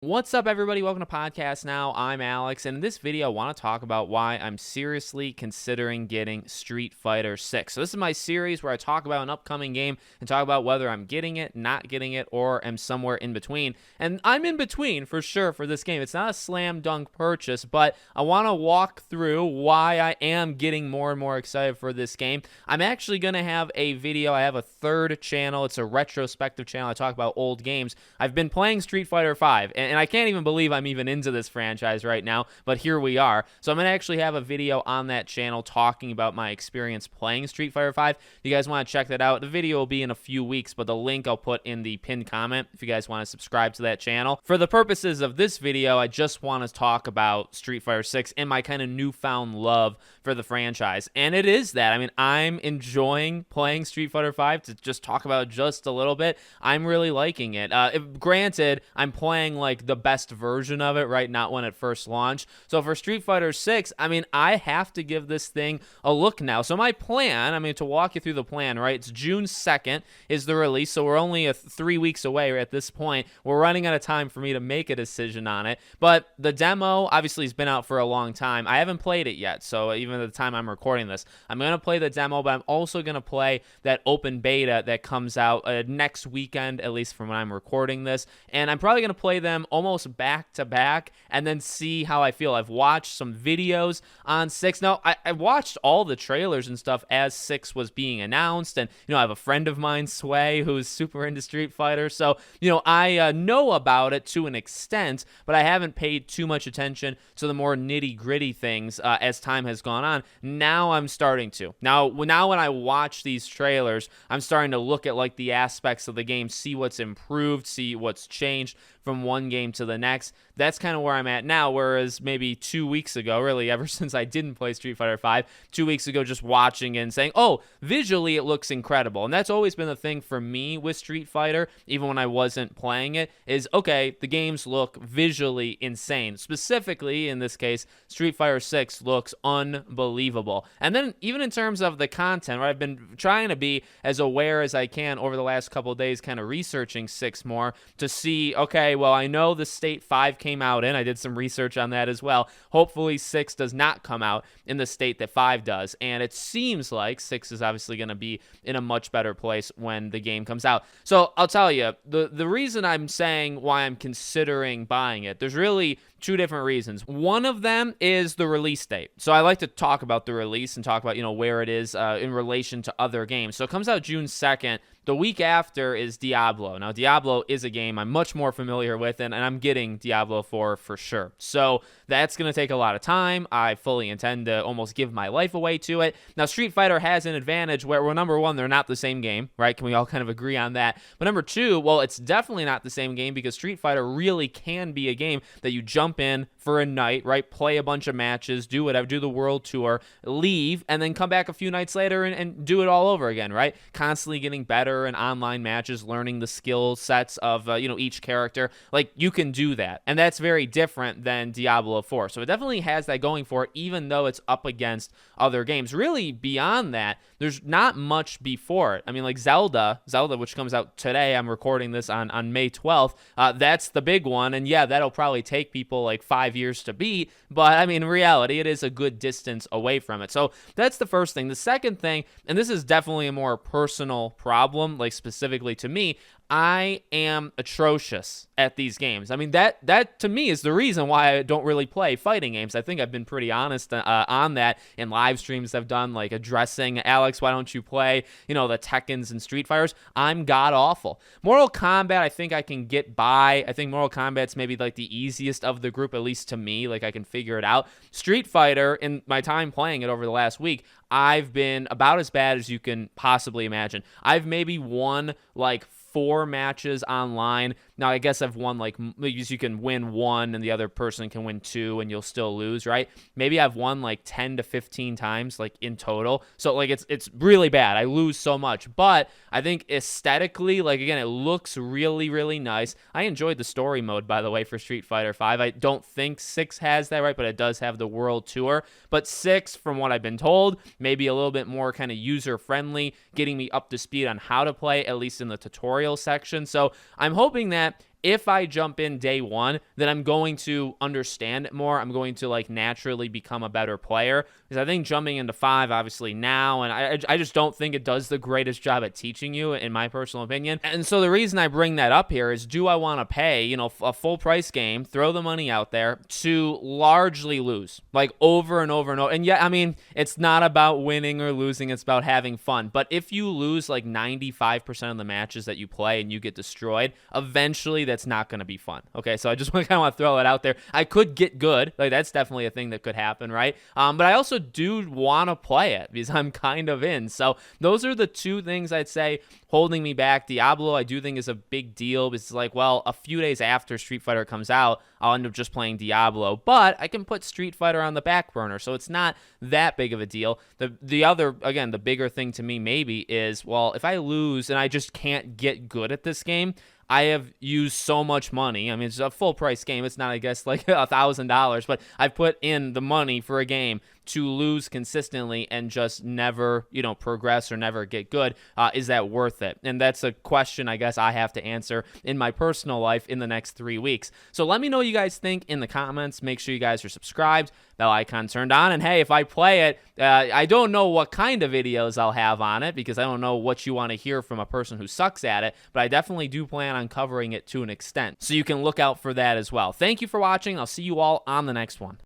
What's up, everybody? Welcome to Podcast Now. I'm Alex, and in this video, I want to talk about why I'm seriously considering getting Street Fighter 6. So this is my series where I talk about an upcoming game and talk about whether I'm getting it, not getting it, or am somewhere in between. And I'm in between for sure for this game. It's not a slam dunk purchase, but I want to walk through why I am getting more and more excited for this game. I'm actually going to have a video. I have a third channel. It's a retrospective channel. I talk about old games. I've been playing Street Fighter 5, and I can't even believe I'm even into this franchise right now, but here we are. So I'm going to actually have a video on that channel talking about my experience playing Street Fighter 5. If you guys want to check that out, the video will be in a few weeks, but the link I'll put in the pinned comment if you guys want to subscribe to that channel. For the purposes of this video, I just want to talk about Street Fighter 6 and my kind of newfound love for the franchise. And it is that. I mean, I'm enjoying playing Street Fighter 5. To just talk about it just a little bit, I'm really liking it. Granted, I'm playing like the best version of it, right? Not when it first launched. So for Street Fighter 6, I mean, I have to give this thing a look now. So my plan, I mean, to walk you through the plan, right? It's June 2nd is the release. So we're only 3 weeks away at this point. We're running out of time for me to make a decision on it. But the demo obviously has been out for a long time. I haven't played it yet. So even at the time I'm recording this, I'm going to play the demo, but I'm also going to play that open beta that comes out next weekend, at least from when I'm recording this. And I'm probably going to play them almost back to back and then see how I feel. I've watched some videos on 6. Now, I watched all the trailers and stuff as 6 was being announced. And, I have a friend of mine, Sway, who's super into Street Fighter. So, I know about it to an extent, but I haven't paid too much attention to the more nitty gritty things as time has gone on. Now I'm starting to. Now when I watch these trailers, I'm starting to look at like the aspects of the game, see what's improved, see what's changed from one game to the next. That's kind of where I'm at now, whereas maybe 2 weeks ago, really ever since I didn't play Street Fighter 5, 2 weeks ago just watching it and saying, oh, visually it looks incredible. And that's always been the thing for me with Street Fighter, even when I wasn't playing it, is, okay, the games look visually insane. Specifically, in this case, Street Fighter 6 looks unbelievable. And then even in terms of the content, right, I've been trying to be as aware as I can over the last couple of days, kind of researching 6 more to see, okay, well, I know the state 5 came out in. I did some research on that as well. Hopefully 6 does not come out in the state that 5 does. And it seems like 6 is obviously going to be in a much better place when the game comes out. So I'll tell you, the reason I'm saying why I'm considering buying it, there's really 2 different reasons. One of them is the release date. So I like to talk about the release and talk about, where it is in relation to other games. So it comes out June 2nd. The week after is Diablo. Now, Diablo is a game I'm much more familiar with, and I'm getting Diablo 4 for sure. So that's going to take a lot of time. I fully intend to almost give my life away to it. Now, Street Fighter has an advantage where, well, number one, they're not the same game, right? Can we all kind of agree on that? But number two, well, it's definitely not the same game because Street Fighter really can be a game that you jump in for a night, right? Play a bunch of matches, do whatever, do the world tour, leave, and then come back a few nights later and do it all over again, right? Constantly getting better in online matches, learning the skill sets of, each character. Like, you can do that. And that's very different than Diablo 4. So it definitely has that going for it, even though it's up against other games. Really, beyond that, there's not much before it. I mean, like Zelda, which comes out today, I'm recording this on May 12th, that's the big one. And yeah, that'll probably take people like 5 years to beat. But I mean, in reality, it is a good distance away from it. So that's the first thing. The second thing, and this is definitely a more personal problem, like specifically to me, I am atrocious at these games. I mean, that to me is the reason why I don't really play fighting games. I think I've been pretty honest on that in live streams I've done, like addressing, Alex, why don't you play, the Tekkens and Street Fighters? I'm god awful. Mortal Kombat, I think I can get by. I think Mortal Kombat's maybe like the easiest of the group, at least to me. Like, I can figure it out. Street Fighter, in my time playing it over the last week, I've been about as bad as you can possibly imagine. I've maybe won like 4 matches online. Now, I guess I've won like, you can win 1 and the other person can win 2 and you'll still lose, right? Maybe I've won like 10 to 15 times like in total. So like it's really bad. I lose so much. But I think aesthetically, like, again, it looks really, really nice. I enjoyed the story mode, by the way, for Street Fighter 5. I don't think 6 has that, right? But it does have the world tour. But 6, from what I've been told, maybe a little bit more kind of user-friendly, getting me up to speed on how to play, at least in the tutorial section. So I'm hoping that if I jump in day one, then I'm going to understand it more. I'm going to like naturally become a better player, because I think jumping into 5 obviously now, and I just don't think it does the greatest job at teaching you, in my personal opinion. And so the reason I bring that up here is, do I want to pay, you know, a full price game, throw the money out there to largely lose, like over and over and over? And yeah, I mean, it's not about winning or losing, it's about having fun. But if you lose like 95% of the matches that you play and you get destroyed, eventually that's not going to be fun. Okay, so I just kind of want to throw it out there. I could get good, like that's definitely a thing that could happen, right? But I also do want to play it because I'm kind of in. So those are the two things I'd say holding me back. Diablo, I do think, is a big deal. It's like, well, a few days after Street Fighter comes out, I'll end up just playing Diablo, but I can put Street Fighter on the back burner, so it's not that big of a deal. The other, again, the bigger thing to me maybe is, well, if I lose and I just can't get good at this game, I have used so much money. I mean, it's a full price game. It's not, I guess, like $1,000, but I've put in the money for a game to lose consistently and just never, you know, progress or never get good. Is that worth it? And that's a question I guess I have to answer in my personal life in the next 3 weeks. So let me know what you guys think in the comments. Make sure you guys are subscribed, bell icon turned on. And hey, if I play it, I don't know what kind of videos I'll have on it, because I don't know what you want to hear from a person who sucks at it, but I definitely do plan on covering it to an extent. So you can look out for that as well. Thank you for watching. I'll see you all on the next one.